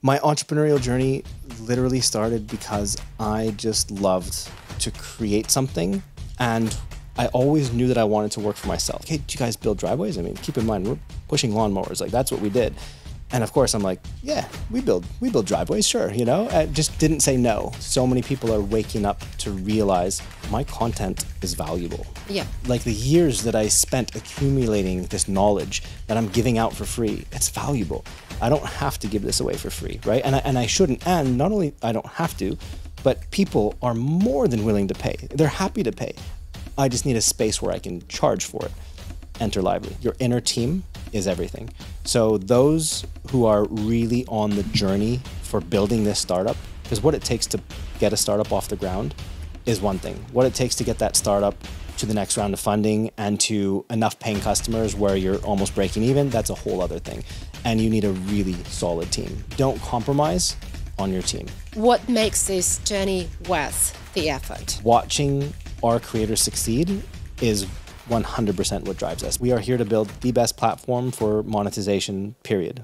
My entrepreneurial journey literally started because I just loved to create something, and I always knew that I wanted to work for myself. Hey, do you guys build driveways? I mean, keep in mind, we're pushing lawnmowers. Like, that's what we did. And of course, I'm like, yeah, we build driveways, sure, you know? I just didn't say no. So many people are waking up to realize my content is valuable. Yeah. Like the years that I spent accumulating this knowledge that I'm giving out for free, it's valuable. I don't have to give this away for free, right? And I shouldn't. And not only I don't have to, but people are more than willing to pay. They're happy to pay. I just need a space where I can charge for it. Enter Lyvely. Your inner team is everything. So those who are really on the journey for building this startup, because what it takes to get a startup off the ground is one thing. What it takes to get that startup to the next round of funding and to enough paying customers where you're almost breaking even, that's a whole other thing. And you need a really solid team. Don't compromise on your team. What makes this journey worth the effort? Watching our creators succeed is 100% what drives us. We are here to build the best platform for monetization, period.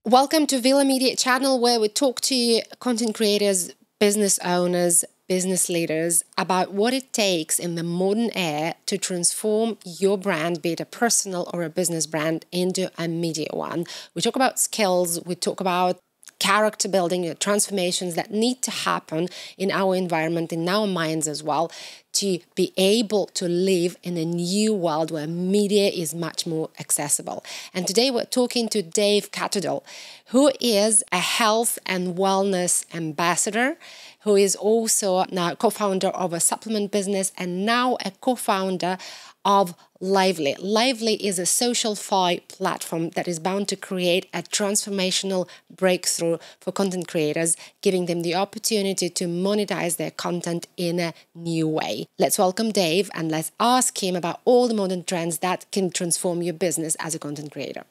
Welcome to Veela Media channel, where we talk to content creators, business owners, business leaders about what it takes in the modern era to transform your brand, be it a personal or a business brand, into a media one. We talk about skills, we talk about character building, transformations that need to happen in our environment, in our minds as well, to be able to live in a new world where media is much more accessible. And today we're talking to Dave Catudal, who is a health and wellness ambassador, who is also now co-founder of a supplement business and now a co-founder of Lyvely. Lyvely is a SocialFi platform that is bound to create a transformational breakthrough for content creators, giving them the opportunity to monetize their content in a new way. Let's welcome Dave and let's ask him about all the modern trends that can transform your business as a content creator.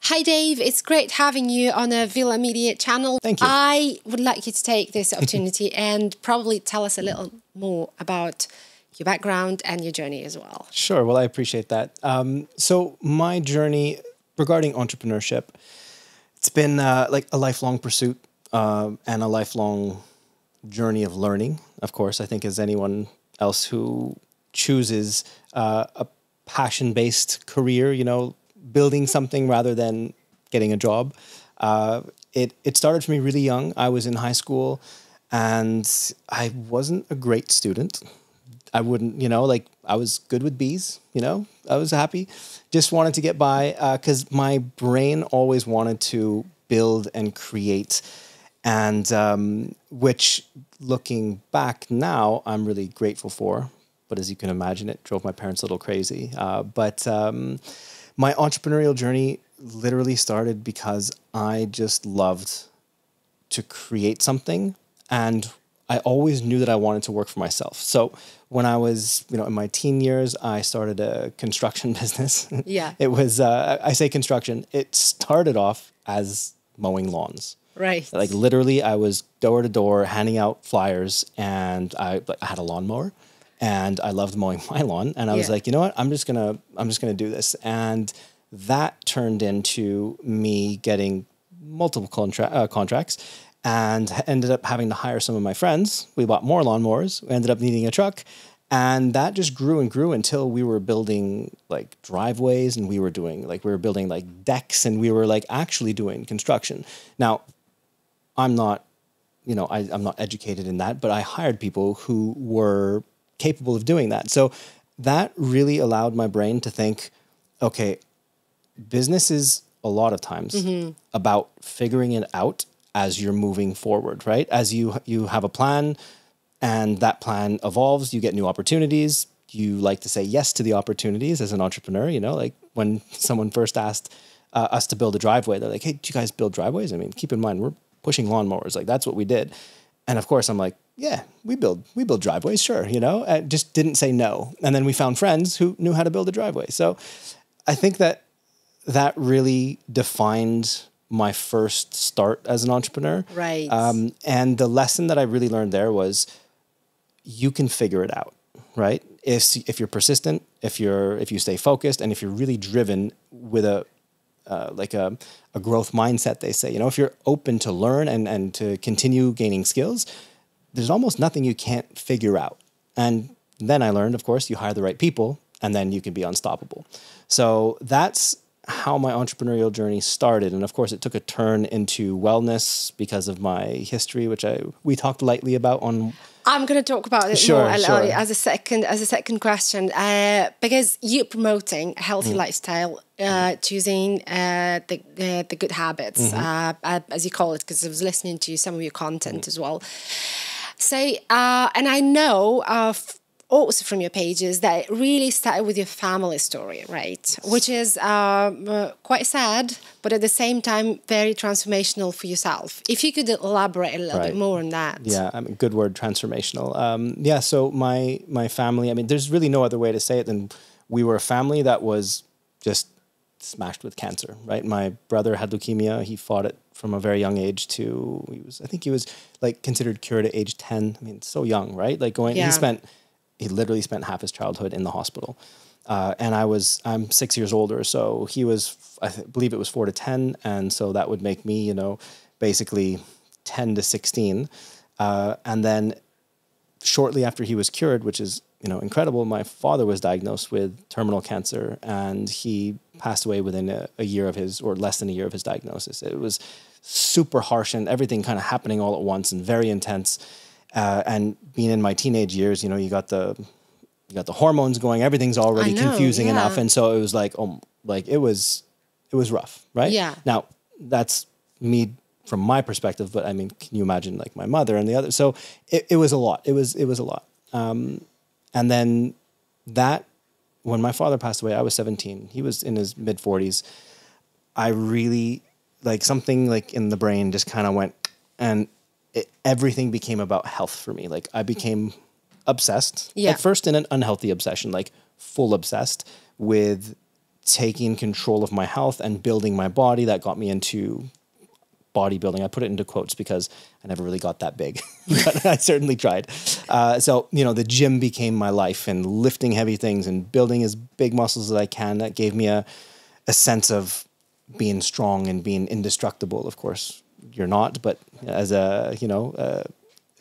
Hi Dave, it's great having you on a Veela Media channel. Thank you. I would like you to take this opportunity and probably tell us a little more about your background and your journey as well. Sure. Well, I appreciate that. So my journey regarding entrepreneurship, it's been like a lifelong pursuit and a lifelong journey of learning. Of course, I think as anyone else who chooses a passion-based career, you know, building something rather than getting a job. It started for me really young. I was in high school and I wasn't a great student. I wouldn't, you know, like I was good with B's, you know, I was happy. Just wanted to get by because my brain always wanted to build and create. And which looking back now, I'm really grateful for. But as you can imagine, it drove my parents a little crazy. But my entrepreneurial journey literally started because I just loved to create something, and I always knew that I wanted to work for myself. So when I was, you know, in my teen years, I started a construction business. Yeah. It was, I say construction, it started off as mowing lawns. Right. Like literally I was door to door handing out flyers, and I had a lawnmower. And I loved mowing my lawn, and I was like, you know what? I'm just gonna do this, and that turned into me getting multiple contracts, and ended up having to hire some of my friends. We bought more lawnmowers. We ended up needing a truck, and that just grew and grew until we were building like driveways, and we were building like decks, and we were like actually doing construction. Now, I'm not, you know, I'm not educated in that, but I hired people who were capable of doing that. So that really allowed my brain to think, okay, business is a lot of times about figuring it out as you're moving forward, right? As you have a plan and that plan evolves, you get new opportunities. You like to say yes to the opportunities as an entrepreneur, you know, like when someone first asked us to build a driveway, they're like, hey, do you guys build driveways? I mean, keep in mind, we're pushing lawnmowers. Like that's what we did. And of course, I'm like, yeah, we build driveways, sure, I just didn't say no. And then we found friends who knew how to build a driveway. So I think that really defined my first start as an entrepreneur. Right. And the lesson that I really learned there was you can figure it out, right? If you're persistent, if you stay focused, and if you're really driven with a growth mindset, they say, if you're open to learn and to continue gaining skills, there's almost nothing you can't figure out. And then I learned, of course, you hire the right people and then you can be unstoppable. So that's how my entrepreneurial journey started. And of course, it took a turn into wellness because of my history, which we talked lightly about on. I'm going to talk about it more as a second question, because you're promoting a healthy lifestyle, choosing the good habits, as you call it, because I was listening to some of your content as well. So, and I know also from your pages that it really started with your family story, right? Which is quite sad, but at the same time, very transformational for yourself. If you could elaborate a little bit more on that. Yeah, good word, transformational. So my family, there's really no other way to say it than we were a family that was just smashed with cancer, right? My brother had leukemia. He fought it from a very young age I think he was like considered cured at age 10. So young, right? Like he literally spent half his childhood in the hospital. And I'm 6 years older. So he was, I believe it was 4 to 10. And so that would make me, basically 10 to 16. And then shortly after he was cured, which is, incredible, my father was diagnosed with terminal cancer and he passed away within a year of or less than a year of his diagnosis. It was super harsh and everything kind of happening all at once and very intense. And being in my teenage years, you got the hormones going, everything's already confusing enough. And so it was it was rough, right? Yeah. Now that's me from my perspective, but can you imagine like my mother and the other? So it was a lot. It was a lot. And then when my father passed away, I was 17. He was in his mid 40s. I really something in the brain just kind of went and everything became about health for me. Like I became obsessed at first in an unhealthy obsession, like full obsessed with taking control of my health and building my body. That got me into bodybuilding. I put it into quotes because I never really got that big, but I certainly tried. So, the gym became my life and lifting heavy things and building as big muscles as I can. That gave me a sense of being strong and being indestructible. Of course, you're not, but as a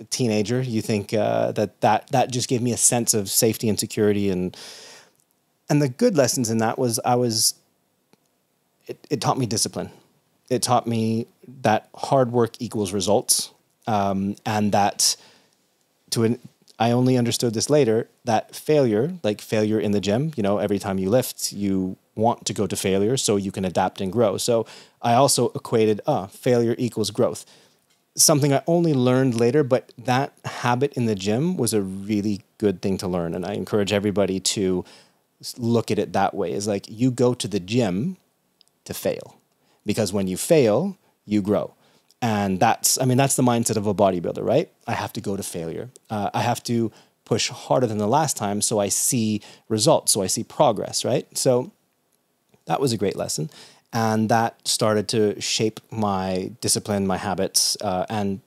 teenager, you think that just gave me a sense of safety and security, and the good lessons in that was it taught me discipline. It taught me that hard work equals results, and that I only understood this later, that failure, like failure in the gym, every time you lift, you want to go to failure so you can adapt and grow. So I also equated failure equals growth. Something I only learned later, but that habit in the gym was a really good thing to learn. And I encourage everybody to look at it that way. Is like you go to the gym to fail, because when you fail, you grow. And that's the mindset of a bodybuilder, right? I have to go to failure. I have to push harder than the last time so I see results, so I see progress, right? So that was a great lesson. And that started to shape my discipline, my habits, and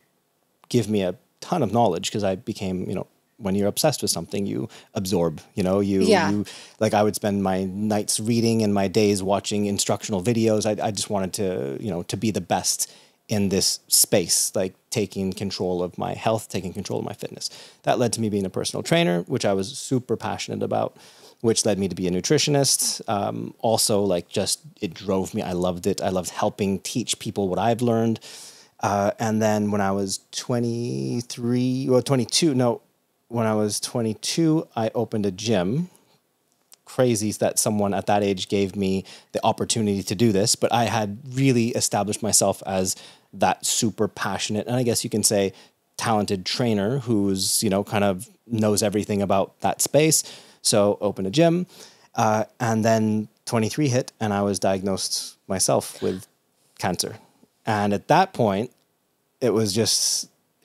give me a ton of knowledge, because I became, when you're obsessed with something, you absorb, you like I would spend my nights reading and my days watching instructional videos. I just wanted to, to be the best in this space, like taking control of my health, taking control of my fitness. That led to me being a personal trainer, which I was super passionate about, which led me to be a nutritionist. Also, it drove me. I loved it. I loved helping teach people what I've learned. And then when I was 22, I opened a gym. Crazy that someone at that age gave me the opportunity to do this, but I had really established myself as that super passionate, and I guess you can say talented trainer who's, kind of knows everything about that space. So opened a gym, and then 23 hit and I was diagnosed myself with cancer. And at that point, it was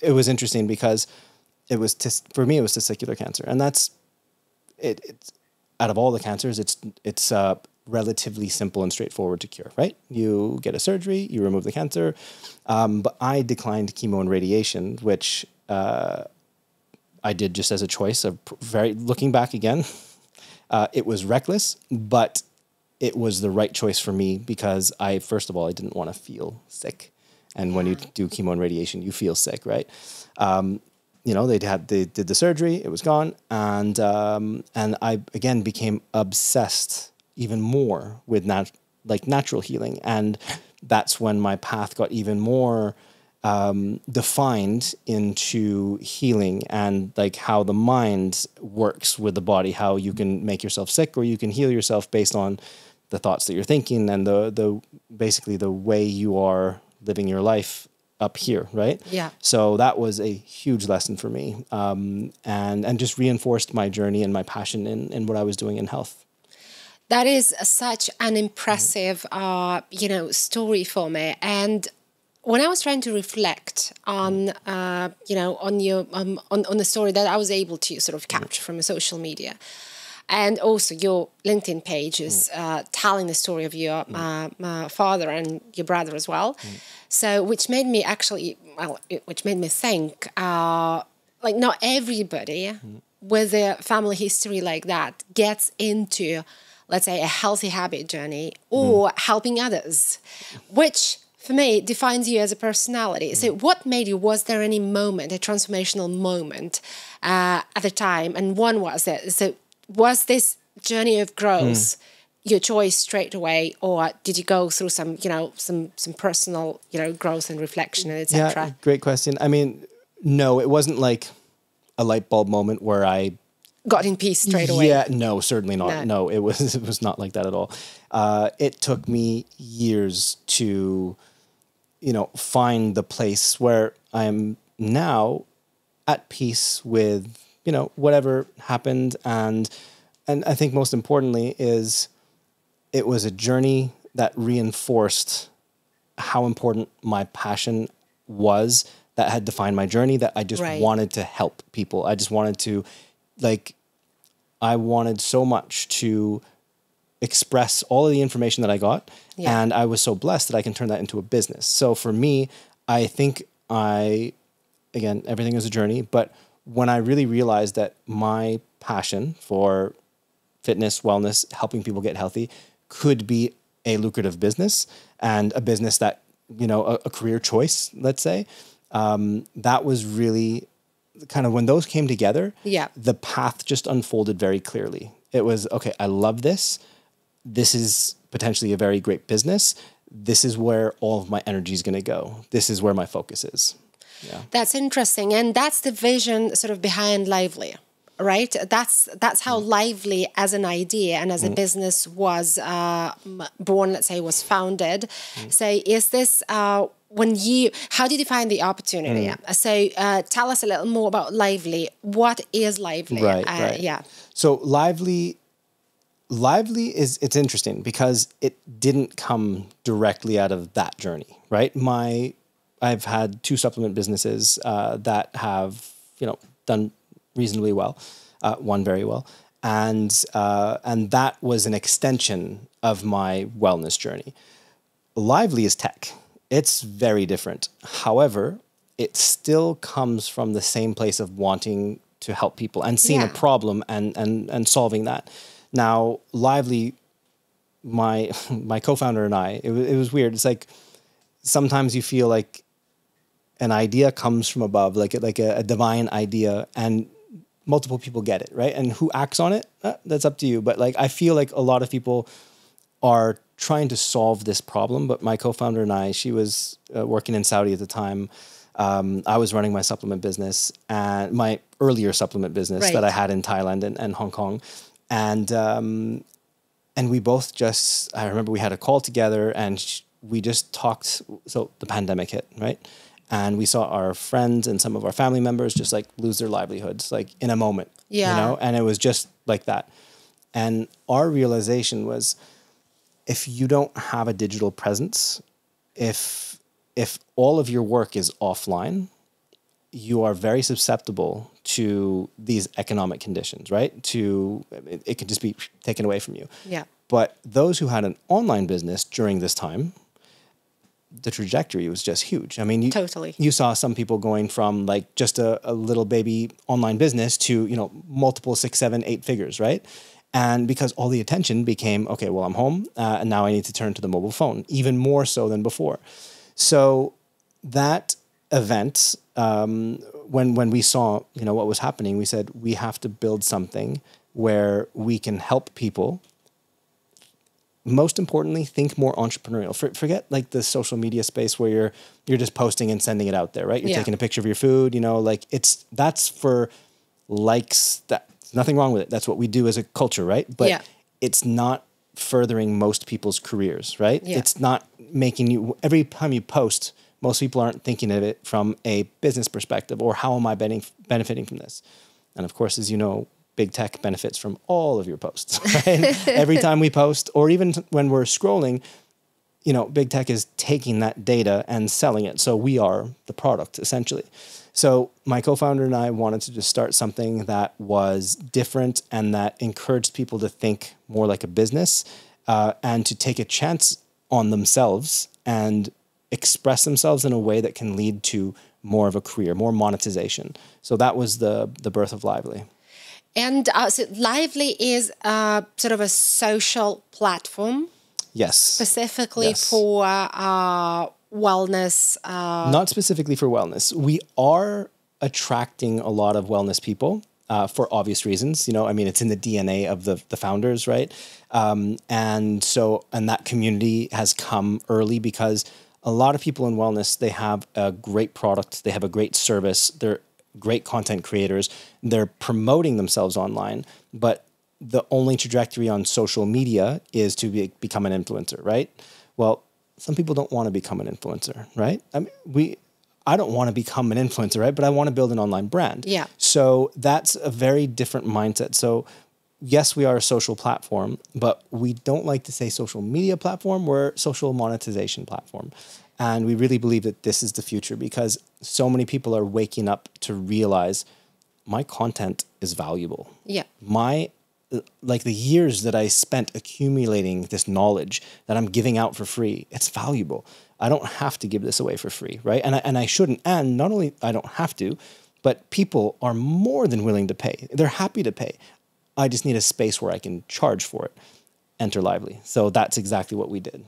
it was interesting because it was, for me, it was testicular cancer. And that's, it's out of all the cancers, it's relatively simple and straightforward to cure, right? You get a surgery, you remove the cancer. But I declined chemo and radiation, which I did just as a choice of looking back again, it was reckless, but it was the right choice for me because first of all, I didn't want to feel sick. And when you do chemo and radiation, you feel sick, right? They did the surgery, it was gone. And I, again, became obsessed even more with natural healing. And that's when my path got even more defined into healing and like how the mind works with the body, how you can make yourself sick or you can heal yourself based on the thoughts that you're thinking and the basically the way you are living your life up here, right? Yeah. So that was a huge lesson for me, and just reinforced my journey and my passion in what I was doing in health. That is such an impressive, story for me. And when I was trying to reflect on, on your on the story that I was able to sort of capture from social media, and also your LinkedIn page is telling the story of your father and your brother as well. So, which made me think, not everybody with a family history like that gets into, let's say, a healthy habit journey or helping others, which for me defines you as a personality. So what made you, was there any moment, a transformational moment at the time? And one was it. So was this journey of growth your choice straight away, or did you go through some personal, growth and reflection and etc.? Yeah, great question. I mean, no, it wasn't like a light bulb moment where I got in peace straight away. Yeah, no, certainly not. No, it was not like that at all. It took me years to, find the place where I'm now at peace with, whatever happened. And I think most importantly is it was a journey that reinforced how important my passion was, that had defined my journey, that I just wanted to help people. I just wanted to, I wanted so much to express all of the information that I got. Yeah. And I was so blessed that I can turn that into a business. So for me, I think again, everything is a journey, but when I really realized that my passion for fitness, wellness, helping people get healthy could be a lucrative business and a business that, a career choice, let's say, that was really kind of when those came together, the path just unfolded very clearly. It was, okay, I love this. This is potentially a very great business. This is where all of my energy is going to go. This is where my focus is. Yeah. That's interesting. And that's the vision sort of behind Lyvely, right? That's how Lyvely as an idea and as a business was born, let's say, was founded. So is this... how did you find the opportunity? So tell us a little more about Lyvely. What is Lyvely? Right. Yeah. So Lyvely it's interesting because it didn't come directly out of that journey, right? I've had 2 supplement businesses that have, done reasonably well, one very well. And that was an extension of my wellness journey. Lyvely is tech. It's very different. However, it still comes from the same place of wanting to help people and seeing a problem and solving that. Now, Lyvely, my co-founder and I, it was weird. It's like sometimes you feel like an idea comes from above, like a divine idea, and multiple people get it, right? And who acts on it, that's up to you. But I feel like a lot of people are trying to solve this problem. But my co-founder and I, she was working in Saudi at the time. I was running my supplement business and my earlier supplement business that I had in Thailand and Hong Kong. And we both I remember we had a call together and we just talked. So the pandemic hit, right? And we saw our friends and some of our family members just lose their livelihoods, in a moment, and it was just like that. And our realization was, if you don't have a digital presence, if all of your work is offline, you are very susceptible to these economic conditions, right? It can just be taken away from you. Yeah. But those who had an online business during this time, the trajectory was just huge. I mean, Totally. You saw some people going from like just a little baby online business to, multiple 6, 7, 8 figures, right? And because all the attention became, okay, well, I'm home and now I need to turn to the mobile phone, even more so than before. So that event, when we saw, what was happening, we said, we have to build something where we can help people. Most importantly, think more entrepreneurial. Forget like the social media space where you're just posting and sending it out there, right? You're taking a picture of your food, that's for likes. There's nothing wrong with it. That's what we do as a culture, right? But it's not furthering most people's careers, right? Yeah. It's not making you, every time you post, most people aren't thinking of it from a business perspective or how am I benefiting from this? And of course, as you know, big tech benefits from all of your posts, right? Every time we post, or even when we're scrolling, big tech is taking that data and selling it. So we are the product, essentially. So my co-founder and I wanted to just start something that was different and that encouraged people to think more like a business and to take a chance on themselves and express themselves in a way that can lead to more of a career, more monetization. So that was the birth of Lyvely. And so Lyvely is sort of a social platform. Yes. Specifically for wellness. Not specifically for wellness. We are attracting a lot of wellness people for obvious reasons. It's in the DNA of the founders, right? And that community has come early because a lot of people in wellness, they have a great product, they have a great service, they're great content creators, they're promoting themselves online, but the only trajectory on social media is to become an influencer, right? Well, some people don't want to become an influencer, right? I don't want to become an influencer, right? But I want to build an online brand. Yeah. So that's a very different mindset. So yes, we are a social platform, but we don't like to say social media platform. We're social monetization platform. And we really believe that this is the future because so many people are waking up to realize my content is valuable. Yeah. The years that I spent accumulating this knowledge that I'm giving out for free, it's valuable. I don't have to give this away for free, right? And I shouldn't. And not only I don't have to, but people are more than willing to pay. They're happy to pay. I just need a space where I can charge for it. Enter Lyvely. So that's exactly what we did.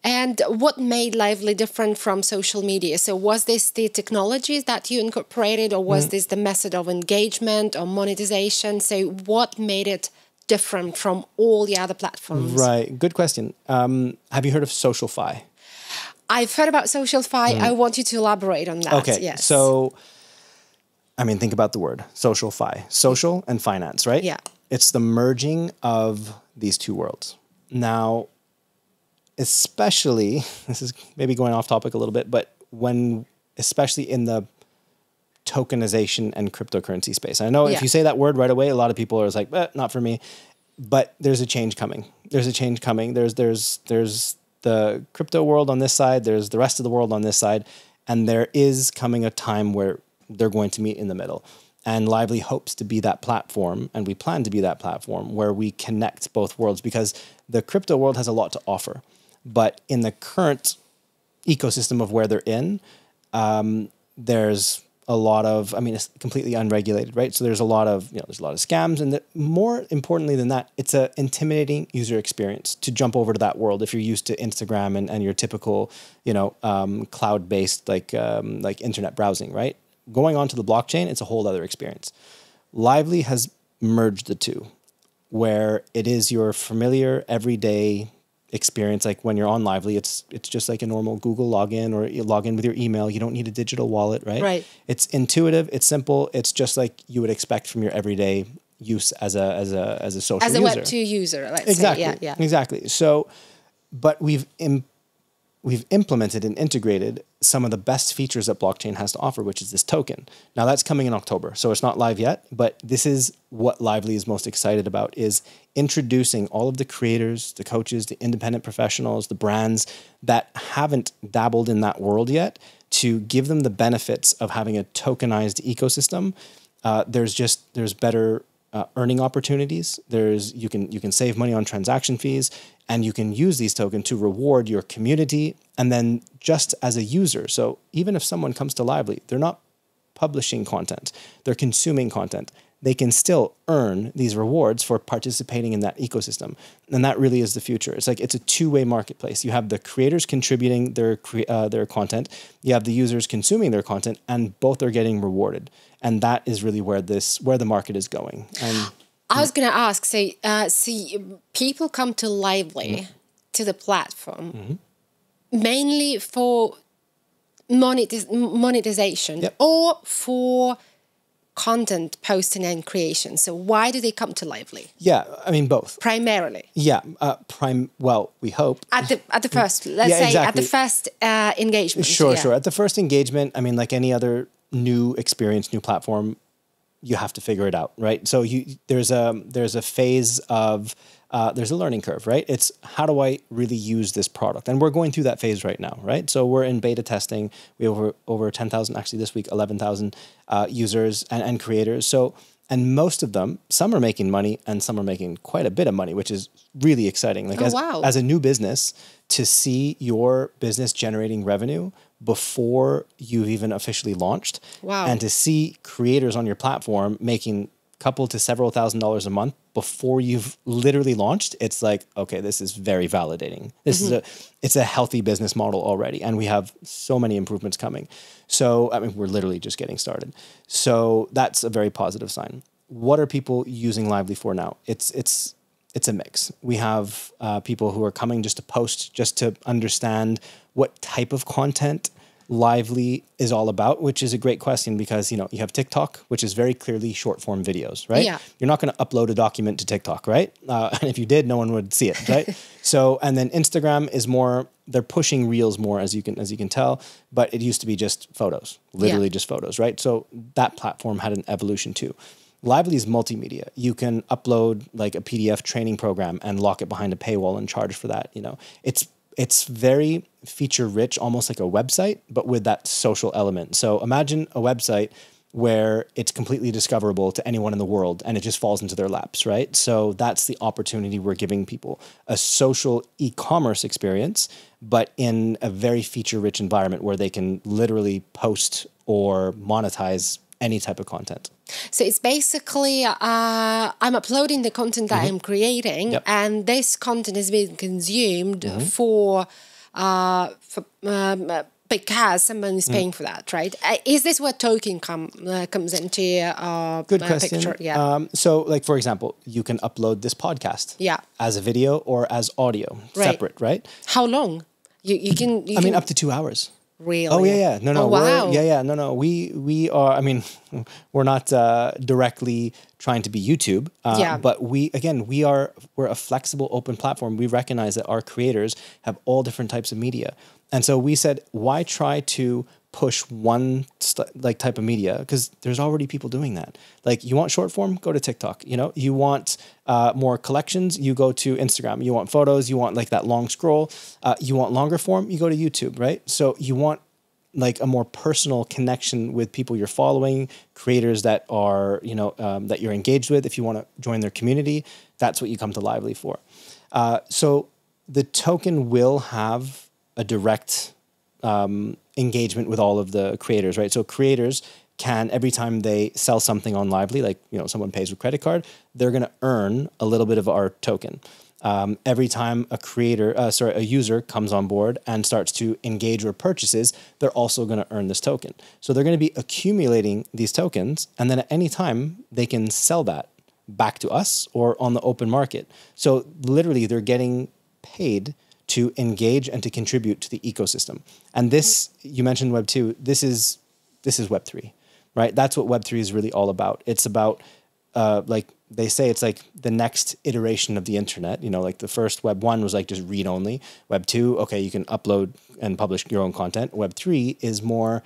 And what made Lyvely different from social media? So was this the technologies that you incorporated, or was this the method of engagement or monetization? So what made it different from all the other platforms? Right. Good question. Have you heard of SocialFi? I've heard about SocialFi. I want you to elaborate on that. Okay. Yes. So, think about the word SocialFi. Social and finance, right? Yeah. It's the merging of these two worlds. Now, especially, this is maybe going off topic a little bit, but especially in the tokenization and cryptocurrency space. I know if you say that word right away, a lot of people are like, not for me, but there's a change coming. There's the crypto world on this side, there's the rest of the world on this side, and there is coming a time where they're going to meet in the middle. And Lyvely hopes to be that platform, and we plan to be that platform where we connect both worlds because the crypto world has a lot to offer. But in the current ecosystem of where they're in, there's a lot of, it's completely unregulated, right? So there's a lot of, there's a lot of scams. And more importantly than that, it's an intimidating user experience to jump over to that world if you're used to Instagram and your typical, cloud-based like internet browsing, right? Going onto the blockchain, it's a whole other experience. Lyvely has merged the two, where it is your familiar everyday experience. Like when you're on Lyvely, it's just like a normal Google login, or you log in with your email. You don't need a digital wallet, right? Right. It's intuitive. It's simple. It's just like you would expect from your everyday use as a social user. As a Web2 user, let's exactly. say. Yeah. Exactly. So, but we've implemented and integrated some of the best features that blockchain has to offer, which is this token. Now that's coming in October, so it's not live yet, but this is what Lyvely is most excited about, is introducing all of the creators, the coaches, the independent professionals, the brands that haven't dabbled in that world yet to give them the benefits of having a tokenized ecosystem. There's better earning opportunities. You can save money on transaction fees, and you can use these tokens to reward your community. And then just as a user, so even if someone comes to Lyvely, they're not publishing content, they're consuming content. They can still earn these rewards for participating in that ecosystem. And that really is the future. It's like, it's a two-way marketplace. You have the creators contributing their content, you have the users consuming their content, and both are getting rewarded. And that is really where the market is going. And I was going to ask, see, people come to Lyvely, to the platform, mainly for monetization or for content posting and creation. So why do they come to Lyvely? Yeah, I mean both. Primarily. Yeah, well, we hope at the first, let's say exactly. At the first engagement. Sure. At the first engagement, I mean, like any other new experience, new platform, you have to figure it out, right? So there's a phase of there's a learning curve, right? It's how do I really use this product? And we're going through that phase right now, right? So we're in beta testing. We have over 10,000, actually this week, 11,000 users and creators. So, and most of them, some are making money and some are making quite a bit of money, which is really exciting. Like as a new business, to see your business generating revenue before you've even officially launched. Wow. And to see creators on your platform making couple to several $1,000s a month before you've literally launched, it's like, okay, this is very validating. It's a healthy business model already. And we have so many improvements coming. So, I mean, we're literally just getting started. So that's a very positive sign. What are people using Lyvely for now? It's a mix. We have people who are coming just to post, just to understand what type of content Lyvely is all about, which is a great question because, you have TikTok, which is very clearly short form videos, right? Yeah. You're not going to upload a document to TikTok, right? And if you did, no one would see it, right? So, and then Instagram is more, they're pushing reels more, as you can tell, but it used to be just photos, literally just photos, right? So that platform had an evolution too. Lyvely is multimedia. You can upload like a PDF training program and lock it behind a paywall and charge for that. It's very feature rich, almost like a website, but with that social element. So imagine a website where it's completely discoverable to anyone in the world and it just falls into their laps, right? So that's the opportunity we're giving people, a social e-commerce experience, but in a very feature rich environment where they can literally post or monetize any type of content. So it's basically, I'm uploading the content that I'm creating, and this content is being consumed because someone is paying for that, right? Is this where token comes into Good question. picture? Yeah. So, like for example, you can upload this podcast as a video or as audio, separate, right? How long? You can. I mean, up to 2 hours. Really? Oh yeah. No. Oh, wow. No. We are. I mean, we're not directly trying to be YouTube. But we're a flexible, open platform. We recognize that our creators have all different types of media, and so we said, why try to push one type of media? Because there's already people doing that. Like, you want short form, go to TikTok. You want more collections, you go to Instagram. You want photos, you want like that long scroll. You want longer form, you go to YouTube, right? So you want like a more personal connection with people you're following, creators that are, that you're engaged with. If you want to join their community, that's what you come to Lyvely for. So the token will have a direct engagement with all of the creators, right? So creators can, every time they sell something on Lyvely, like, someone pays with credit card, they're going to earn a little bit of our token. Every time a user comes on board and starts to engage or purchases, they're also going to earn this token. So they're going to be accumulating these tokens, and then at any time they can sell that back to us or on the open market. So literally they're getting paid to engage and to contribute to the ecosystem. And this, you mentioned Web 2, this is Web 3, right? That's what Web 3 is really all about. It's about, like they say, it's like the next iteration of the internet. Like the first Web 1 was like just read only. Web 2, okay, you can upload and publish your own content. Web 3 is more,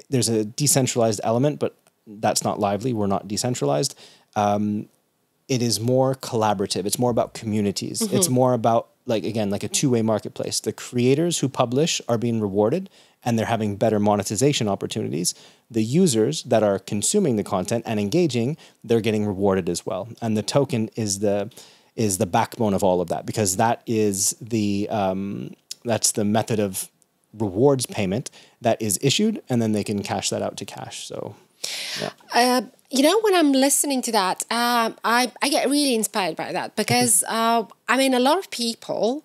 there's a decentralized element, but that's not Lyvely. We're not decentralized. It is more collaborative. It's more about communities. It's more about like a two-way marketplace. The creators who publish are being rewarded and they're having better monetization opportunities. The users that are consuming the content and engaging, they're getting rewarded as well. And the token is the backbone of all of that, because that is that's the method of rewards payment that is issued, and then they can cash that out to cash. So, yeah. When I'm listening to that, I get really inspired by that, because, a lot of people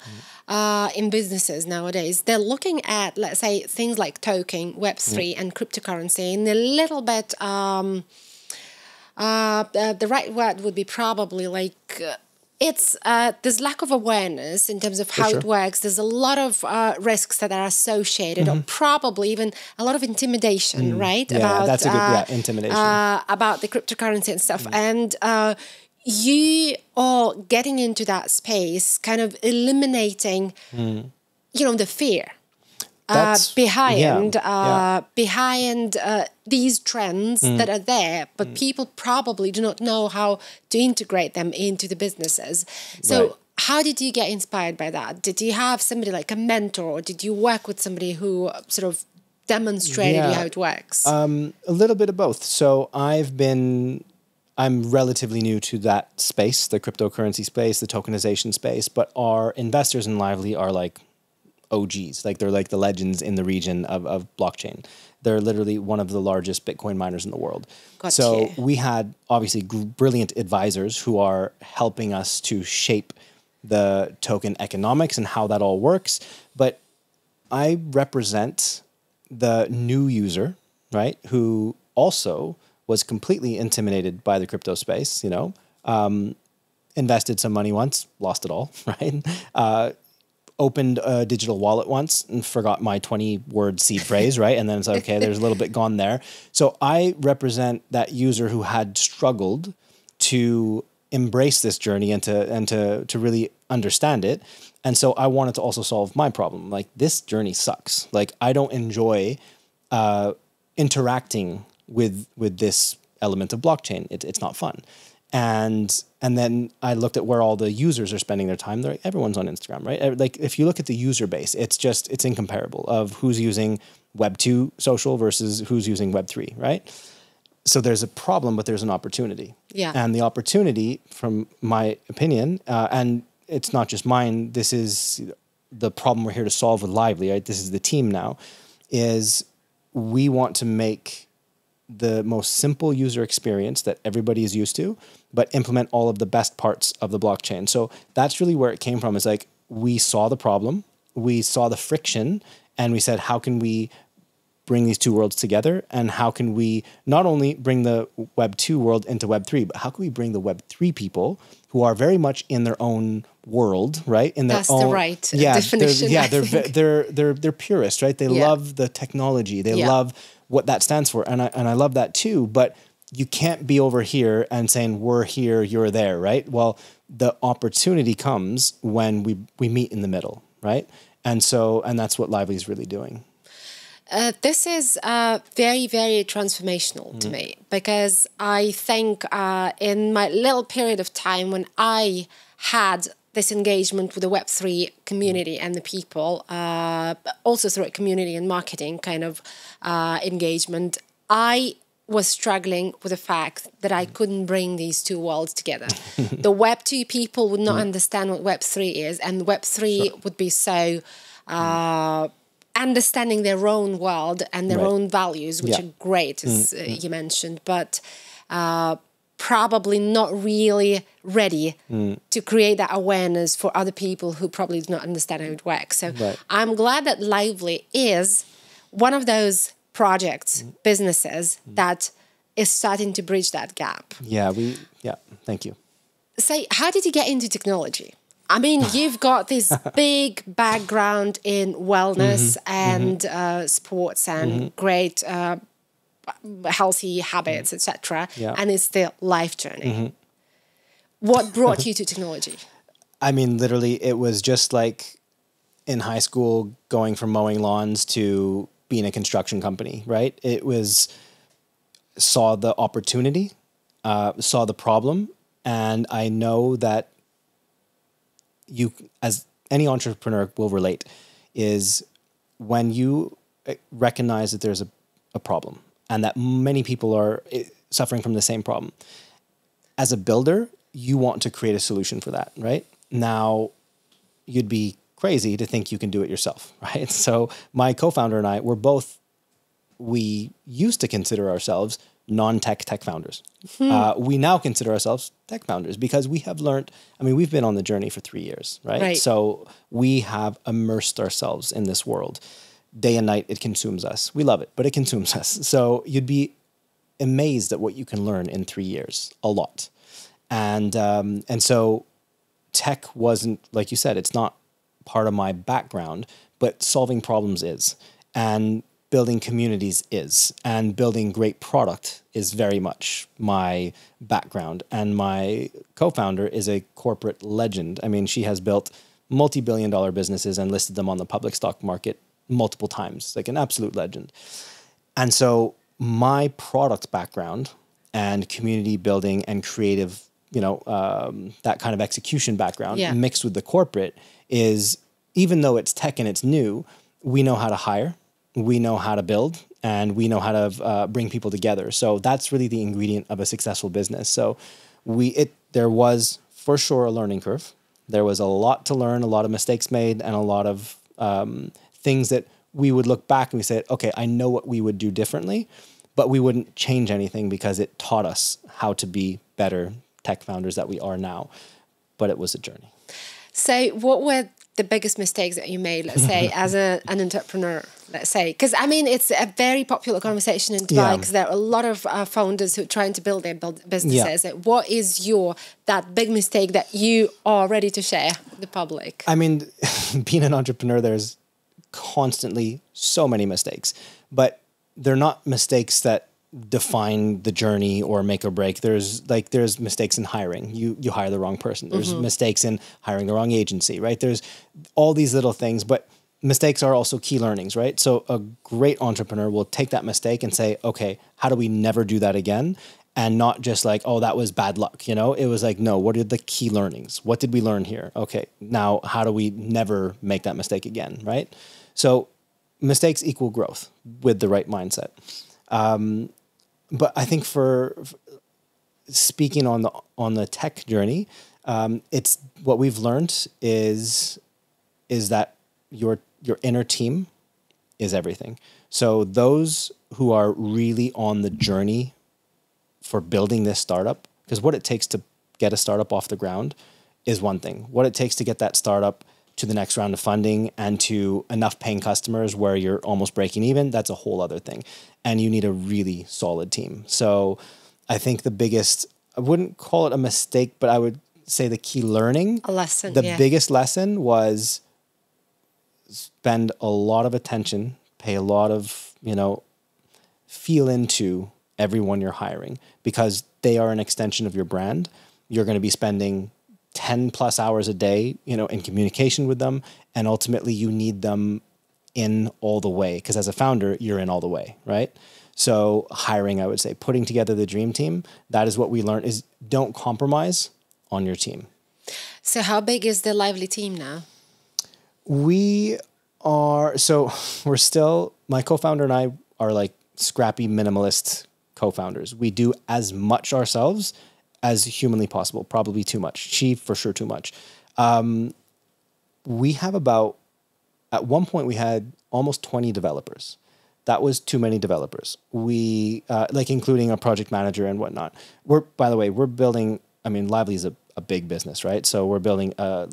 in businesses nowadays, they're looking at, let's say, things like token, Web3 and cryptocurrency in a little bit, the right word would be probably like... there's lack of awareness in terms of how it works. There's a lot of risks that are associated, or probably even a lot of intimidation, right? Yeah, that's a good intimidation. About the cryptocurrency and stuff. And you are getting into that space, kind of eliminating, the fear. Behind these trends that are there, but people probably do not know how to integrate them into the businesses. So how did you get inspired by that? Did you have somebody like a mentor, or did you work with somebody who sort of demonstrated you how it works? A little bit of both. So I'm relatively new to that space, the cryptocurrency space, the tokenization space, but our investors in Lyvely are like OGs, like they're like the legends in the region of blockchain. They're literally one of the largest Bitcoin miners in the world. Gotcha. So we had obviously brilliant advisors who are helping us to shape the token economics and how that all works. But I represent the new user, right, who also was completely intimidated by the crypto space, invested some money once, lost it all, right? Opened a digital wallet once and forgot my 20-word seed phrase, right? And then it's like, okay, there's a little bit gone there. So I represent that user who had struggled to embrace this journey and to really understand it. And so I wanted to also solve my problem. Like, this journey sucks. Like, I don't enjoy interacting with this element of blockchain. It's not fun. And then I looked at where all the users are spending their time. They're like, everyone's on Instagram, right? Like, if you look at the user base, it's incomparable of who's using Web 2 social versus who's using Web 3, right? So there's a problem, but there's an opportunity. Yeah. And the opportunity, from my opinion, and it's not just mine, this is the problem we're here to solve with Lyvely, right? This is the team now, is we want to make the most simple user experience that everybody is used to, but implement all of the best parts of the blockchain. So that's really where it came from. Is like, we saw the problem, we saw the friction, and we said, how can we bring these two worlds together? And how can we not only bring the Web 2 world into Web 3, but how can we bring the Web 3 people who are very much in their own world, right? In their That's own, the right definition. They're purists, right? They love the technology. They love what that stands for. And I love that too, but you can't be over here and saying, we're here, you're there, right? Well, the opportunity comes when we meet in the middle, right? And that's what Lyvely is really doing. This is very, very transformational to me, because I think in my little period of time when I had this engagement with the Web3 community and the people, also through a community and marketing kind of engagement, I was struggling with the fact that I couldn't bring these two worlds together. The Web2 people would not understand what Web3 is, and Web3 would be so understanding their own world and their own values, which are great, as you mentioned, but probably not really ready to create that awareness for other people who probably do not understand how it works. So I'm glad that Lyvely is one of those projects, businesses that is starting to bridge that gap. Thank you. So how did you get into technology? I mean, you've got this big background in wellness and sports and great healthy habits, etc. And it's the life journey. What brought you to technology? I mean, literally, it was just like in high school, going from mowing lawns to being a construction company, right? It was, saw the opportunity, saw the problem, and I know that you, as any entrepreneur will relate, is when you recognize that there's a problem and that many people are suffering from the same problem. As a builder, you want to create a solution for that, right? Now, you'd be crazy to think you can do it yourself, right? So my co-founder and I, we used to consider ourselves non-tech tech founders. We now consider ourselves tech founders because we have learned, we've been on the journey for 3 years, right? So we have immersed ourselves in this world. Day and night, it consumes us. We love it, but it consumes us. So you'd be amazed at what you can learn in 3 years, a lot. And so tech wasn't, like you said, it's not part of my background, but solving problems is. And building communities is, and building great product is very much my background. And my co-founder is a corporate legend. She has built multi-billion-dollar businesses and listed them on the public stock market multiple times, like an absolute legend. And so my product background and community building and creative, that kind of execution background mixed with the corporate is, even though it's tech and it's new, we know how to hire, we know how to build, and we know how to bring people together. So that's really the ingredient of a successful business. So there was for sure a learning curve. There was a lot to learn, a lot of mistakes made, and a lot of things that we would look back and we said, okay, I know what we would do differently, but we wouldn't change anything because it taught us how to be better tech founders that we are now. But it was a journey. So what were the biggest mistakes that you made, let's say, as an entrepreneur, let's say? Because, it's a very popular conversation in Dubai because there are a lot of founders who are trying to build their businesses. Yeah. What is that big mistake that you are ready to share with the public? Being an entrepreneur, there's constantly so many mistakes, but they're not mistakes that define the journey or make or break. There's mistakes in hiring. You hire the wrong person. There's mistakes in hiring the wrong agency, right? There's all these little things, but mistakes are also key learnings, right? So a great entrepreneur will take that mistake and say, okay, how do we never do that again? And not just like, oh, that was bad luck. It was like, no, what are the key learnings? What did we learn here? Okay, now how do we never make that mistake again, right? So mistakes equal growth with the right mindset. But I think for speaking on the tech journey, it's what we've learned is that your inner team is everything. So those who are really on the journey for building this startup, because what it takes to get a startup off the ground is one thing. What it takes to get that startup to the next round of funding and to enough paying customers where you're almost breaking even, that's a whole other thing. And you need a really solid team. So I think the biggest, I wouldn't call it a mistake, but I would say the key learning, a lesson, the biggest lesson was spend a lot of attention, pay a lot of, feel into everyone you're hiring because they are an extension of your brand. You're going to be spending 10 plus hours a day, in communication with them. And ultimately you need them in all the way. Because as a founder, you're in all the way, right? So hiring, I would say, putting together the dream team, that is what we learned is don't compromise on your team. So how big is the Lyvely team now? We're still, my co-founder and I are like scrappy minimalist co-founders. We do as much ourselves as humanly possible, probably too much. She, for sure, too much. We have at one point, we had almost 20 developers. That was too many developers. We, including a project manager and whatnot. By the way, we're building, Lyvely is a big business, right? So we're building a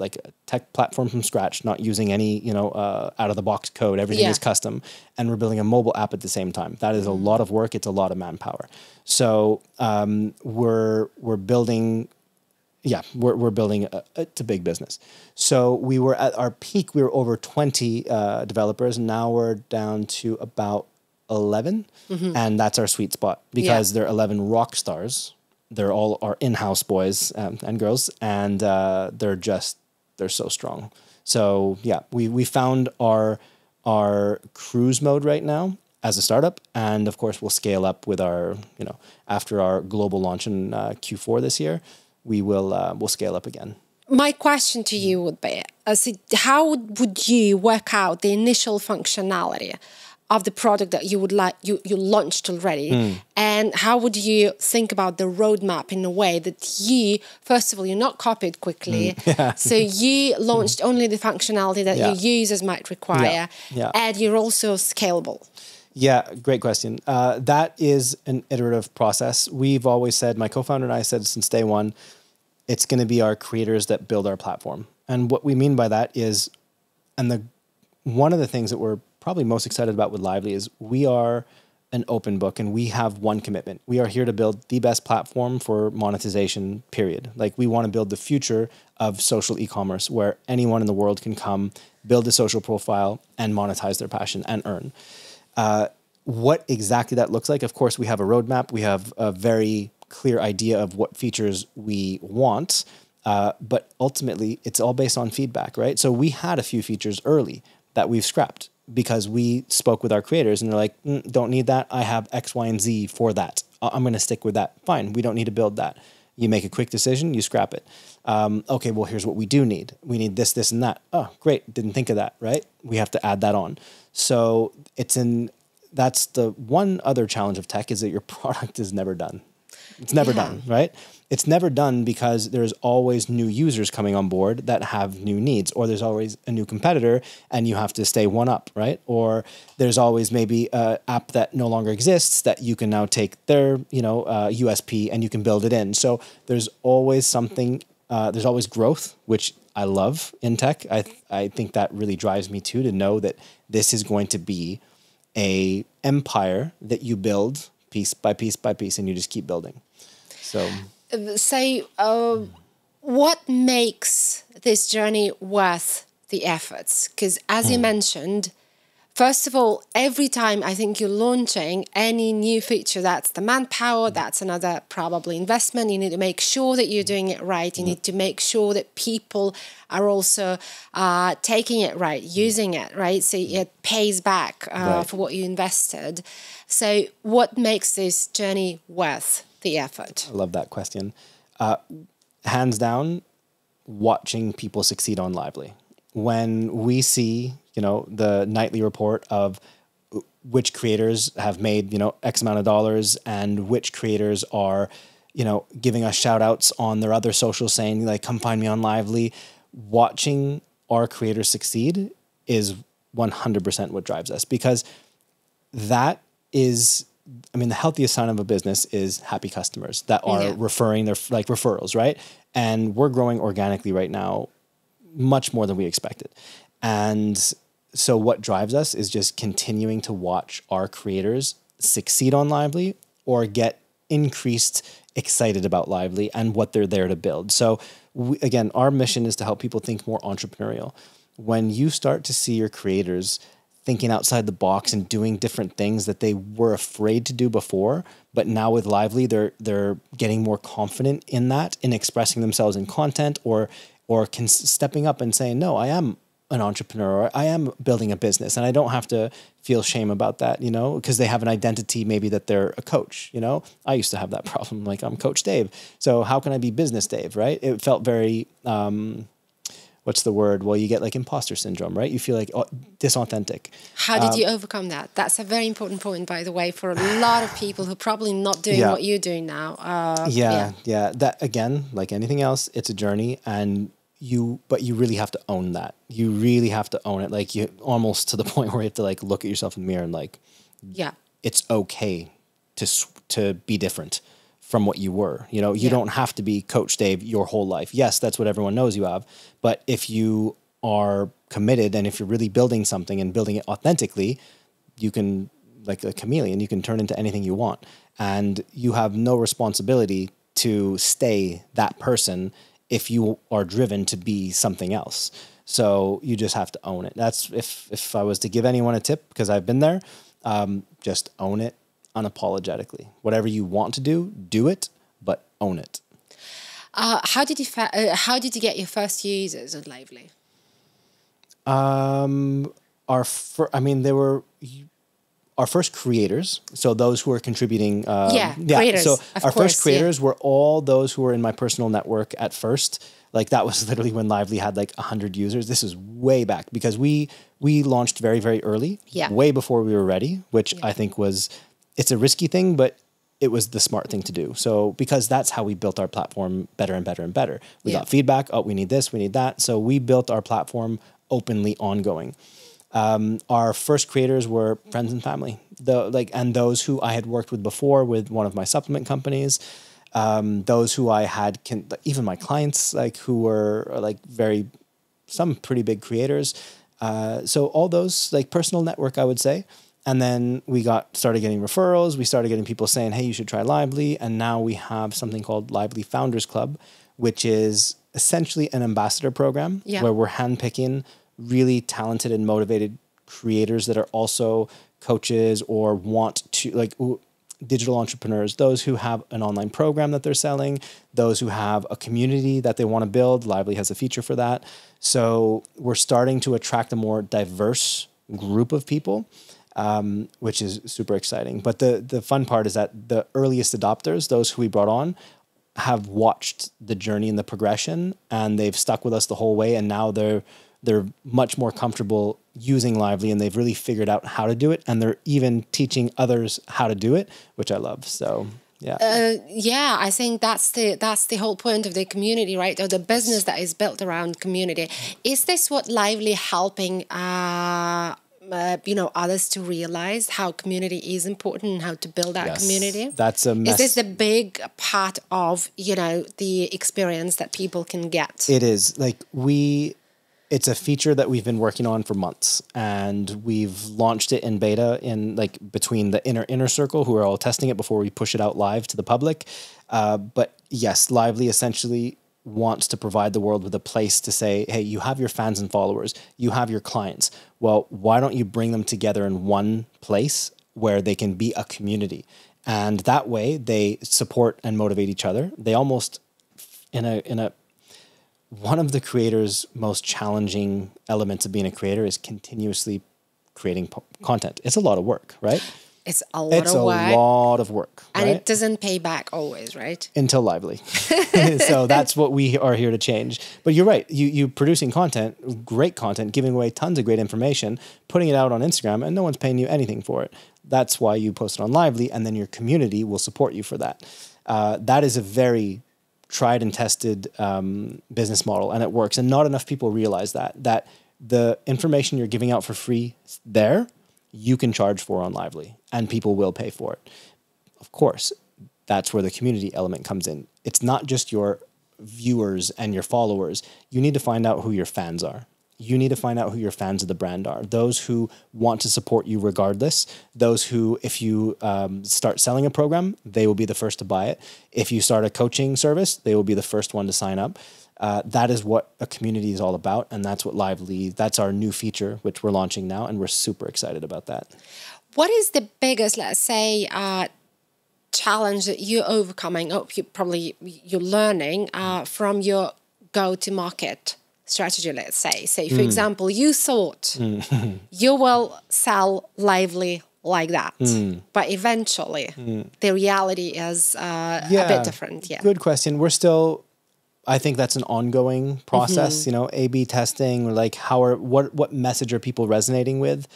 tech platform from scratch, not using any, out of the box code. Everything is custom. And we're building a mobile app at the same time. That is a lot of work. It's a lot of manpower. So we're building, we're building it's a big business. So we were at our peak, we were over 20 developers. Now we're down to about 11. And that's our sweet spot because they're 11 rock stars. They're all our in-house boys and girls, and they're so strong. So we found our cruise mode right now as a startup, and of course we'll scale up with our after our global launch in Q4 this year, we'll scale up again. my question to you would be, how would you work out the initial functionality of the product that you would like you launched already, and how would you think about the roadmap in a way that you, first of all, you're not copied quickly, so you launched only the functionality that your users might require, and you're also scalable? Yeah, great question. That is an iterative process. We've always said, my co-founder and I said since day one, it's going to be our creators that build our platform. And what we mean by that is, one of the things that we're probably most excited about with Lyvely is we are an open book and we have one commitment. We are here to build the best platform for monetization, period. Like, we want to build the future of social e-commerce where anyone in the world can come, build a social profile and monetize their passion and earn. What exactly that looks like, of course, we have a roadmap. We have a very clear idea of what features we want, but ultimately it's all based on feedback, right? So we had a few features early that we've scrapped because we spoke with our creators and they're like, don't need that. I have X, Y, and Z for that. I'm going to stick with that. Fine. We don't need to build that. You make a quick decision, you scrap it. Okay, well, here's what we do need. We need this, this, and that. Oh, great. Didn't think of that, right? We have to add that on. So that's the one other challenge of tech, is that your product is never done. It's never done, right? It's never done because there's always new users coming on board that have new needs, or there's always a new competitor and you have to stay one up, right? Or there's always maybe an app that no longer exists that you can now take their, USP and you can build it in. So there's always something, there's always growth, which I love in tech. I think that really drives me to know that this is going to be a empire that you build piece by piece by piece and you just keep building. So what makes this journey worth the efforts? Because as you mentioned, first of all, every time I think you're launching any new feature, that's the manpower, that's another probably investment. You need to make sure that you're doing it right. You need to make sure that people are also taking it right, using it, right? So it pays back for what you invested. So what makes this journey worth the effort? I love that question. Hands down, watching people succeed on Lyvely. When we see, the nightly report of which creators have made, X amount of dollars and which creators are, giving us shout outs on their other socials saying like, come find me on Lyvely. Watching our creators succeed is 100% what drives us, because that is, the healthiest sign of a business is happy customers that are referring, their like referrals, right? And we're growing organically right now, much more than we expected. And so what drives us is just continuing to watch our creators succeed on Lyvely or get increased excited about Lyvely and what they're there to build. So again, our mission is to help people think more entrepreneurial. When you start to see your creators thinking outside the box and doing different things that they were afraid to do before, but now with Lyvely, they're getting more confident in that, in expressing themselves in content, or stepping up and saying, no, I am an entrepreneur, I am building a business, and I don't have to feel shame about that, because they have an identity, maybe that they're a coach, I used to have that problem, like I'm Coach Dave, so how can I be Business Dave, right? It felt very, what's the word? Well, you get like imposter syndrome, right? You feel like disauthentic. How did you overcome that? That's a very important point, by the way, for a lot of people who are probably not doing what you're doing now. That, again, like anything else, it's a journey, but you really have to own that. You really have to own it. Like, you almost to the point where you have to like look at yourself in the mirror and like, it's okay to be different from what you were. You don't have to be Coach Dave your whole life. Yes, that's what everyone knows you have. But if you are committed and if you're really building something and building it authentically, you can, like a chameleon, you can turn into anything you want. And you have no responsibility to stay that person if you are driven to be something else. So you just have to own it. That's if I was to give anyone a tip, because I've been there, just own it unapologetically. Whatever you want to do it, but own it. How did you get your first users at Lyvely? They were our first creators. So those who are contributing. Creators. So our first creators were all those who were in my personal network at first. Like that was literally when Lyvely had like 100 users. This is way back because we launched very, very early, way before we were ready, which I think it's a risky thing, but it was the smart thing to do. So because that's how we built our platform better and better and better. We got feedback. Oh, we need this, we need that. So we built our platform openly ongoing. Our first creators were friends and family, and those who I had worked with before with one of my supplement companies, those who I had, even my clients, like who were like some pretty big creators. So all those like personal network, I would say. And then we started getting referrals. We started getting people saying, hey, you should try Lyvely. And now we have something called Lyvely Founders Club, which is essentially an ambassador program where we're handpicking really talented and motivated creators that are also coaches or want to digital entrepreneurs, those who have an online program that they're selling, those who have a community that they want to build. Lyvely has a feature for that. So we're starting to attract a more diverse group of people, which is super exciting. But the fun part is that the earliest adopters, those who we brought on, have watched the journey and the progression, and they've stuck with us the whole way. And now they're much more comfortable using Lyvely, and they've really figured out how to do it. And they're even teaching others how to do it, which I love. So I think that's the whole point of the community, right? Or the business that is built around community. Is this what Lyvely helping others to realize how community is important and how to build that community? That's Is this the big part of, the experience that people can get? It is. It's a feature that we've been working on for months, and we've launched it in beta in between the inner circle who are all testing it before we push it out live to the public. But yes, Lyvely essentially wants to provide the world with a place to say, hey, you have your fans and followers, you have your clients. Well, why don't you bring them together in one place where they can be a community? And that way they support and motivate each other. They almost, one of the creators' most challenging elements of being a creator is continuously creating content. It's a lot of work, right? It's a lot of work. And right? It doesn't pay back always, right? Until Lyvely. So that's what we are here to change. But you're right. You producing content, great content, giving away tons of great information, putting it out on Instagram, and no one's paying you anything for it. That's why you post it on Lyvely, and then your community will support you for that. That is a very tried and tested business model, and it works. And not enough people realize that the information you're giving out for free there, you can charge for on Lyvely, and people will pay for it. Of course, that's where the community element comes in. It's not just your viewers and your followers. You need to find out who your fans are. You need to find out who your fans of the brand are. Those who want to support you regardless. Those who, if you start selling a program, they will be the first to buy it. If you start a coaching service, they will be the first one to sign up. That is what a community is all about. And that's what Lyvely, that's our new feature, which we're launching now. And we're super excited about that. What is the biggest, let's say, challenge that you're overcoming, you're learning from your go-to-market strategy, let's say? So, for example, you thought you will sell Lyvely like that, but eventually the reality is a bit different. Yeah, good question. We're still, I think that's an ongoing process. A/B testing, or what message are people resonating with?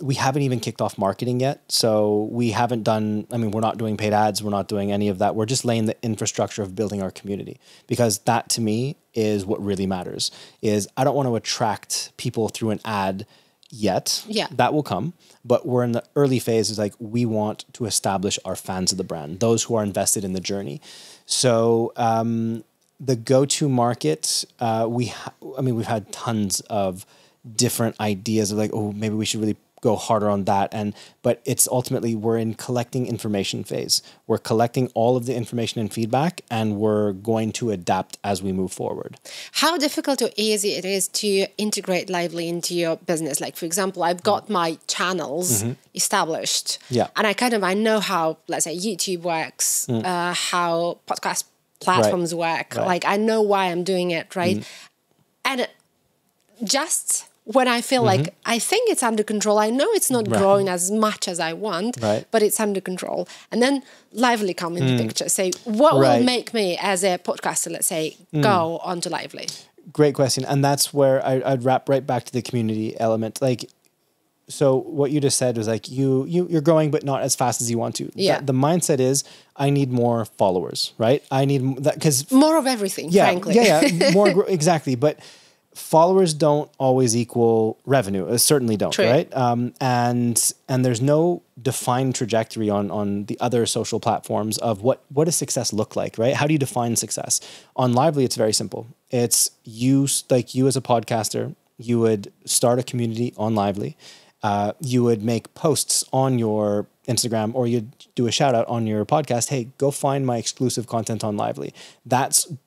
We haven't even kicked off marketing yet. So we haven't done, we're not doing paid ads. We're not doing any of that. We're just laying the infrastructure of building our community, because that to me is what really matters. Is I don't want to attract people through an ad yet. Yeah. That will come. But we're in the early phases. We want to establish our fans of the brand, those who are invested in the journey. So the go-to market, we've had tons of different ideas of maybe we should really go harder on that. But it's ultimately, we're in collecting information phase. We're collecting all of the information and feedback, and we're going to adapt as we move forward. How difficult or easy it is to integrate Lyvely into your business? Like, for example, I've got my channels established, and I know how, let's say, YouTube works, how podcast platforms work. Right. I know why I'm doing it, right? And just when I feel like I think it's under control. I know it's not growing as much as I want, but it's under control. And then Lyvely come in the picture. Say, what will make me as a podcaster, let's say, go onto Lyvely? Great question. And that's where I'd wrap right back to the community element. Like, so what you just said was like, you're growing, but not as fast as you want to. Yeah. The mindset is, I need more followers, right? I need that because more of everything, frankly. Yeah, more, exactly. But followers don't always equal revenue. Certainly don't, right? And there's no defined trajectory on the other social platforms of what does success look like, right? How do you define success? On Lyvely, it's very simple. It's you as a podcaster, you would start a community on Lyvely. You would make posts on your Instagram, or you'd do a shout out on your podcast. Hey, go find my exclusive content on Lyvely.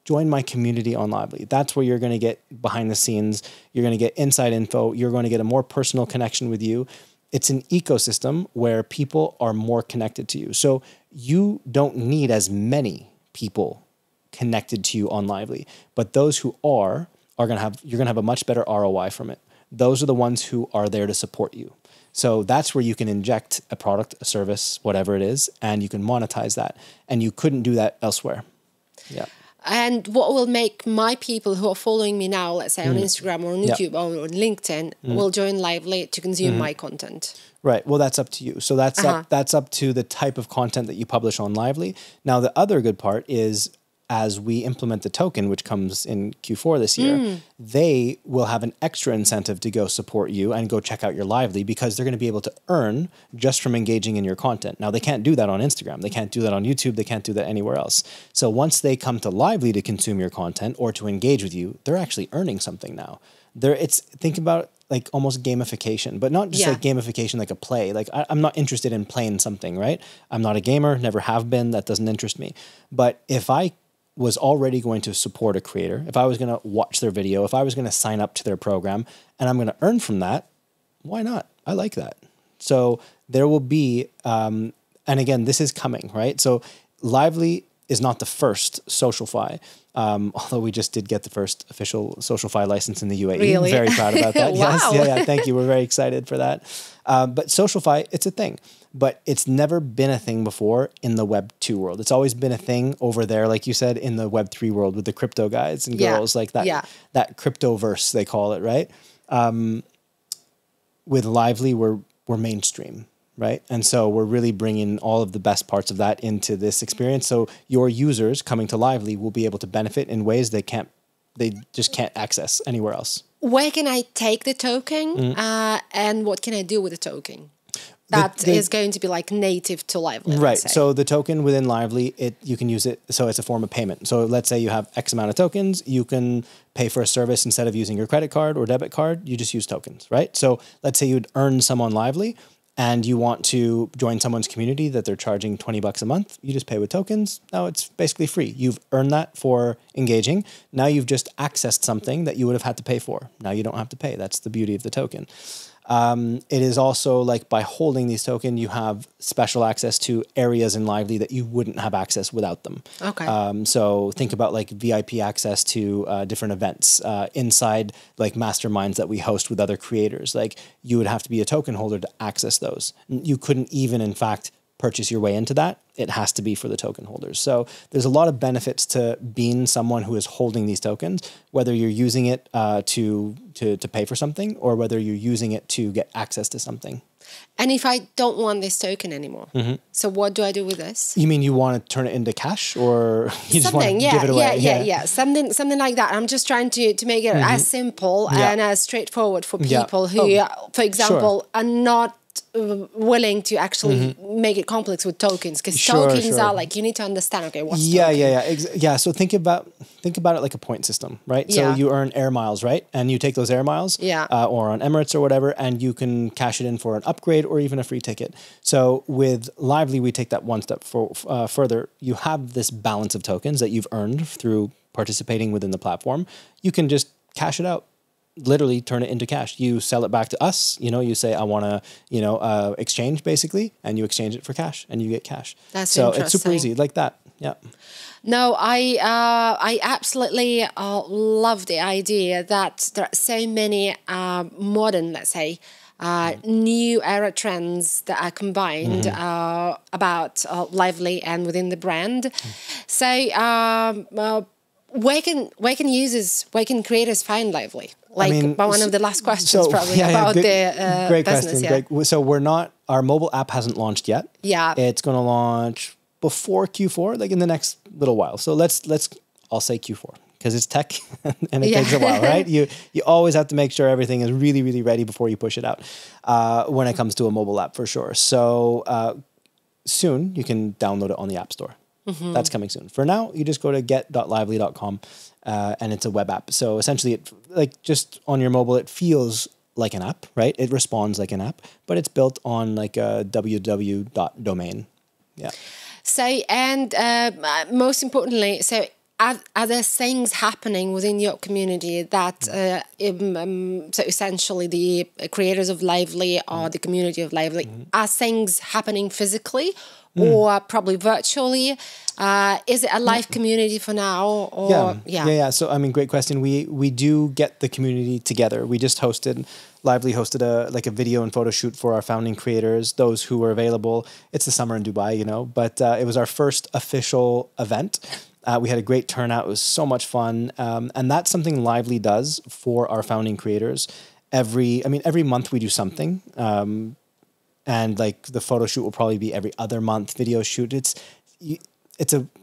Join my community on Lyvely. That's where you're going to get behind the scenes. You're going to get inside info. You're going to get a more personal connection with you. It's an ecosystem where people are more connected to you. So you don't need as many people connected to you on Lyvely, but those who you're going to have a much better ROI from it. Those are the ones who are there to support you. So that's where you can inject a product, a service, whatever it is, and you can monetize that. And you couldn't do that elsewhere. Yeah. And what will make my people who are following me now, let's say on Instagram or on YouTube or on LinkedIn, will join Lyvely to consume my content? Right. Well, that's up to you. So that's up to the type of content that you publish on Lyvely. Now, the other good part is, as we implement the token, which comes in Q4 this year, they will have an extra incentive to go support you and go check out your Lyvely, because they're going to be able to earn just from engaging in your content. Now, they can't do that on Instagram. They can't do that on YouTube. They can't do that anywhere else. So once they come to Lyvely to consume your content or to engage with you, they're actually earning something now. Think about like almost gamification, but not just like gamification like a play. Like I'm not interested in playing something, right? I'm not a gamer, never have been. That doesn't interest me. But if I was already going to support a creator, if I was going to watch their video, if I was going to sign up to their program and I'm going to earn from that, why not? I like that. So there will be, and again, this is coming, right? So Lyvely is not the first SocialFi, although we just did get the first official SocialFi license in the UAE. Really? Very proud about that. Wow. Yes, yeah, thank you. We're very excited for that. But SocialFi, it's a thing. But it's never been a thing before in the Web 2 world. It's always been a thing over there, like you said, in the Web 3 world with the crypto guys and girls, like that, that cryptoverse, they call it, right? With Lyvely, we're mainstream, right? And so we're really bringing all of the best parts of that into this experience. So your users coming to Lyvely will be able to benefit in ways they just can't access anywhere else. Where can I take the token and what can I do with the token? That is going to be like native to Lyvely. Right. So the token within Lyvely, you can use it. So it's a form of payment. So let's say you have X amount of tokens. You can pay for a service instead of using your credit card or debit card. You just use tokens, right? So let's say you'd earn some on Lyvely and you want to join someone's community that they're charging $20 a month. You just pay with tokens. Now it's basically free. You've earned that for engaging. Now you've just accessed something that you would have had to pay for. Now you don't have to pay. That's the beauty of the token. It is also like by holding these tokens, you have special access to areas in Lyvely that you wouldn't have access without them. Okay. So think about like VIP access to different events inside like masterminds that we host with other creators. Like you would have to be a token holder to access those. You couldn't even, in fact, purchase your way into that. It has to be for the token holders. So there's a lot of benefits to being someone who is holding these tokens, whether you're using it to pay for something or whether you're using it to get access to something. And if I don't want this token anymore, so what do I do with this? You mean you want to turn it into cash, or you just want to give it away? Yeah. Something like that. I'm just trying to make it as simple and as straightforward for people who, for example, are not willing to actually make it complex with tokens, because tokens are like, you need to understand, okay, what's token? So think about it like a point system, right? So you earn air miles, right? And you take those air miles or on Emirates or whatever, and you can cash it in for an upgrade or even a free ticket. So with Lyvely, we take that one step further. You have this balance of tokens that you've earned through participating within the platform. You can just cash it out. Literally turn it into cash. You sell it back to us, you say, I want to, exchange basically, and you exchange it for cash and you get cash. That's so interesting. It's super easy like that. Yeah. No, I absolutely love the idea that there are so many modern, let's say, new era trends that are combined about Lyvely and within the brand. So where can creators find Lyvely? Like, I mean, one of the last questions probably about the great business. question. Great. So our mobile app hasn't launched yet. Yeah. It's going to launch before Q4, like in the next little while. So I'll say Q4 because it's tech and it takes a while, right? You always have to make sure everything is really, really ready before you push it out when it comes to a mobile app for sure. So soon you can download it on the App Store. That's coming soon. For now, you just go to get.lyvely.com and it's a web app. So essentially, it like just on your mobile, it feels like an app, right? It responds like an app, but it's built on like a www.domain. Yeah. So, and most importantly, so are there things happening within your community that, so essentially the creators of Lyvely or the community of Lyvely, are things happening physically or probably virtually? Is it a live community for now? Or, yeah. So, I mean, great question. We do get the community together. We just Lyvely hosted a video and photo shoot for our founding creators, those who were available. It's the summer in Dubai, but it was our first official event. We had a great turnout. It was so much fun. And that's something Lyvely does for our founding creators. Every month we do something. And like the photo shoot will probably be every other month, video shoot.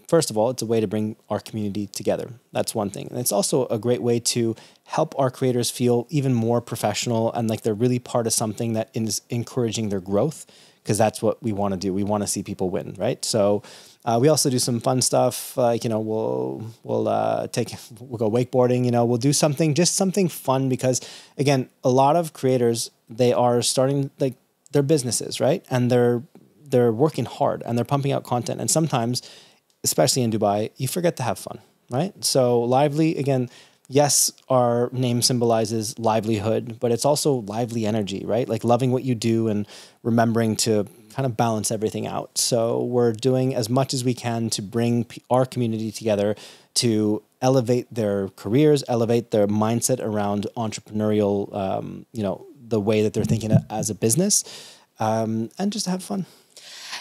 First of all, it's a way to bring our community together. That's one thing. And it's also a great way to help our creators feel even more professional and like they're really part of something that is encouraging their growth, because that's what we want to do. We want to see people win, right? So we also do some fun stuff. Like, we'll go wakeboarding, we'll do something fun, because again, a lot of creators, they are starting like their businesses, right? And they're working hard and they're pumping out content. And sometimes, especially in Dubai, you forget to have fun, right? So Lyvely, again, yes, our name symbolizes livelihood, but it's also lively energy, right? Like loving what you do and remembering to kind of balance everything out. So we're doing as much as we can to bring our community together to elevate their careers, elevate their mindset around entrepreneurial, the way that they're thinking as a business, and just have fun.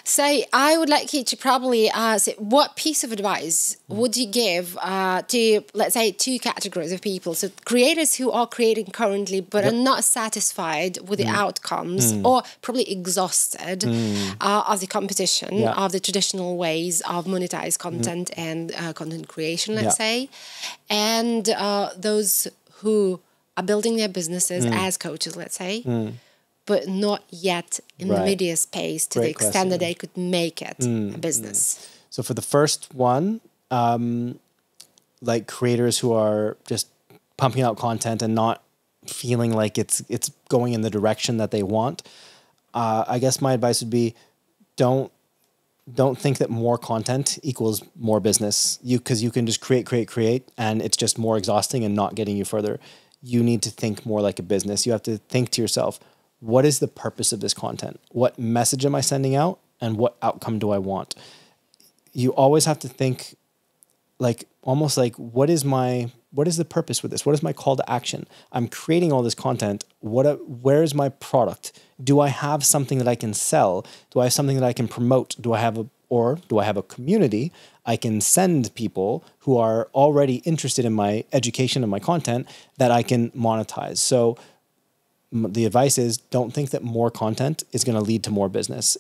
So I would like you to probably say, what piece of advice would you give to, let's say, two categories of people? So creators who are creating currently but are not satisfied with the outcomes or probably exhausted of the competition, of the traditional ways of monetized content and content creation, let's say. And those who are building their businesses as coaches, let's say. But not yet in the media space to the extent that they could make it a business. So for the first one, like creators who are just pumping out content and not feeling like it's going in the direction that they want, I guess my advice would be don't think that more content equals more business. Because you can just create, and it's just more exhausting and not getting you further. You need to think more like a business. You have to think to yourself, what is the purpose of this content? What message am I sending out? And what outcome do I want? You always have to think almost like, what is the purpose with this? What is my call to action? I'm creating all this content. Where is my product? Do I have something that I can sell? Do I have something that I can promote? Do I have a community I can send people who are already interested in my education and my content that I can monetize? So the advice is, don't think that more content is going to lead to more business.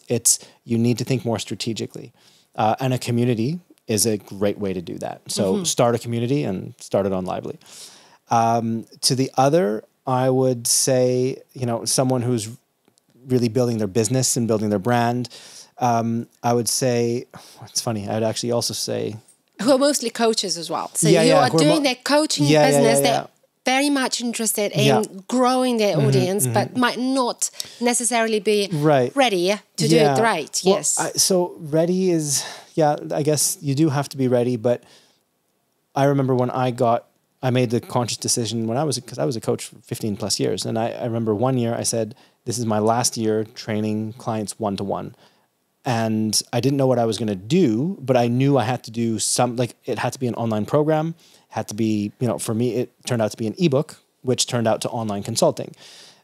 You need to think more strategically. And a community is a great way to do that. So start a community and start it on Lyvely. To the other, I would say, someone who's really building their business and building their brand. I would say, it's funny, I would actually also say... Who are mostly coaches as well. So you are doing their coaching business. They're very much interested in growing their audience, but might not necessarily be ready to do it right. Well, yes. So ready is, I guess you do have to be ready. But I remember when I made the conscious decision because I was a coach for 15 plus years. And I remember one year I said, this is my last year training clients one-to-one. and I didn't know what I was going to do, but I knew I had to do it had to be an online program, had to be, for me, it turned out to be an ebook, which turned out to online consulting.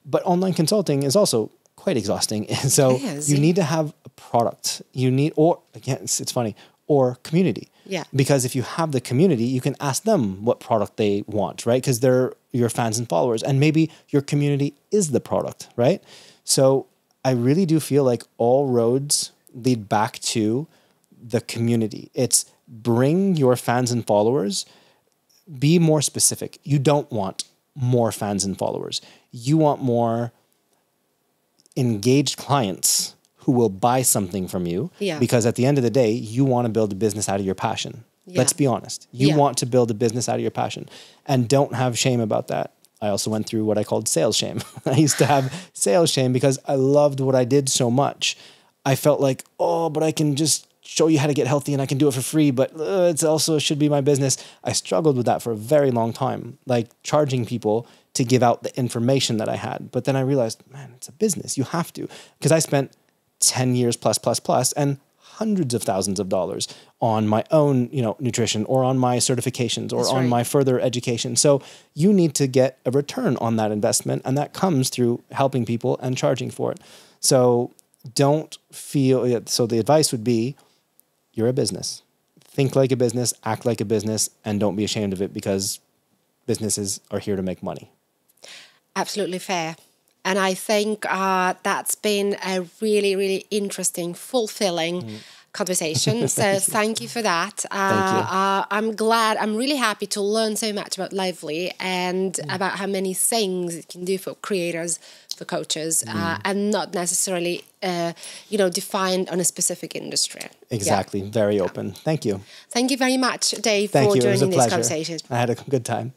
But online consulting is also quite exhausting. And so you need to have a product. You need, or again, it's funny, or community. Yeah. Because if you have the community, you can ask them what product they want, right? Because they're your fans and followers. And maybe your community is the product, right? So I really do feel like all roads lead back to the community. It's bring your fans and followers, be more specific. You don't want more fans and followers. You want more engaged clients who will buy something from you. Yeah. Because at the end of the day, you want to build a business out of your passion. Yeah. Let's be honest. You want to build a business out of your passion, and don't have shame about that. I also went through what I called sales shame. I used to have sales shame because I loved what I did so much. I felt like, but I can just show you how to get healthy and I can do it for free, but it also should be my business. I struggled with that for a very long time, like charging people to give out the information that I had. But then I realized, man, it's a business. You have to. Because I spent 10 years plus, and hundreds of thousands of dollars on my own, nutrition, or on my certifications, or on my further education. So you need to get a return on that investment, and that comes through helping people and charging for it. So don't feel, so the advice would be, you're a business. Think like a business, act like a business, and don't be ashamed of it, because businesses are here to make money. Absolutely fair. And I think that's been a really, really interesting, fulfilling conversation. So thank you for that. I'm glad, I'm really happy to learn so much about Lyvely and about how many things it can do for creators, for coaches, and not necessarily, defined on a specific industry. Exactly. Very open. Thank you. Thank you very much, Dave, Thank for you. It was a joining this pleasure. conversation. I had a good time.